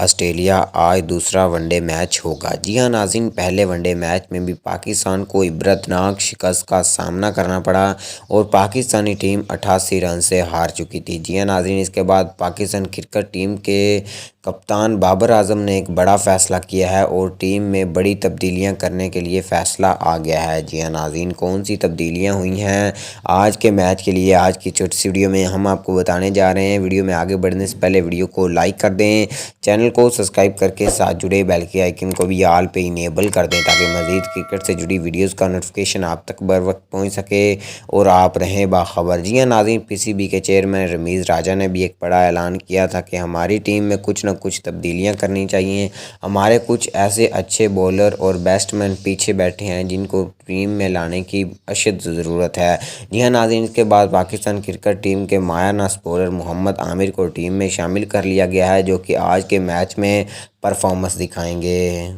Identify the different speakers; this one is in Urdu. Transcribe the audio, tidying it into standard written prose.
Speaker 1: آسٹریلیا آج دوسرا ون ڈے میچ ہوگا۔ جی ہاں ناظرین، پہلے ون ڈے میچ میں بھی پاکستان کو عبرتناک شکست کا سامنا کرنا پڑا اور پاکستانی ٹیم 88 رن سے ہار چکی تھی۔ جی ہاں ناظرین، اس کے بعد پاکستان کرکٹ ٹیم کے کپتان بابر اعظم نے ایک بڑا فیصلہ کیا ہے اور ٹیم میں بڑی تبدیلیاں کرنے کے لیے فیصلہ آ گیا ہے۔ جی ہاں ناظرین، کون سی تبدیلیاں ہوئی ہیں آج کے میچ کے لیے آج کی چھوٹی سی ویڈیو میں ہم آپ کو بتانے جا رہے ہیں۔ ویڈیو میں آگے بڑھنے سے پہلے ویڈیو کو لائک کر دیں، چینل کو سبسکرائب کر کے ساتھ جڑے بیل کے آئیکن کو بھی آل پہ انیبل کر دیں تاکہ مزید کرکٹ سے جڑی ویڈیوز کا نوٹیفیکیشن آپ تک بر وقت پہنچ سکے اور آپ رہیں باخبر۔ جی ہاں ناظرین، پی سی بی کے چیئرمین رمیز راجہ نے بھی ایک بڑا اعلان کیا تھا کہ ہماری ٹیم میں کچھ نہ کچھ تبدیلیاں کرنی چاہیے۔ ہمارے کچھ ایسے اچھے بولر اور بیٹسمین پیچھے بیٹھے ہیں جن کو ٹیم میں لانے کی اشد ضرورت ہے۔ جی ہاں ناظرین، اس کے بعد پاکستان کرکٹ ٹیم کے مایہ ناز بولر محمد عامر کو ٹیم میں شامل کر لیا گیا ہے جو کہ آج کے میچ میں پرفارمنس دکھائیں گے۔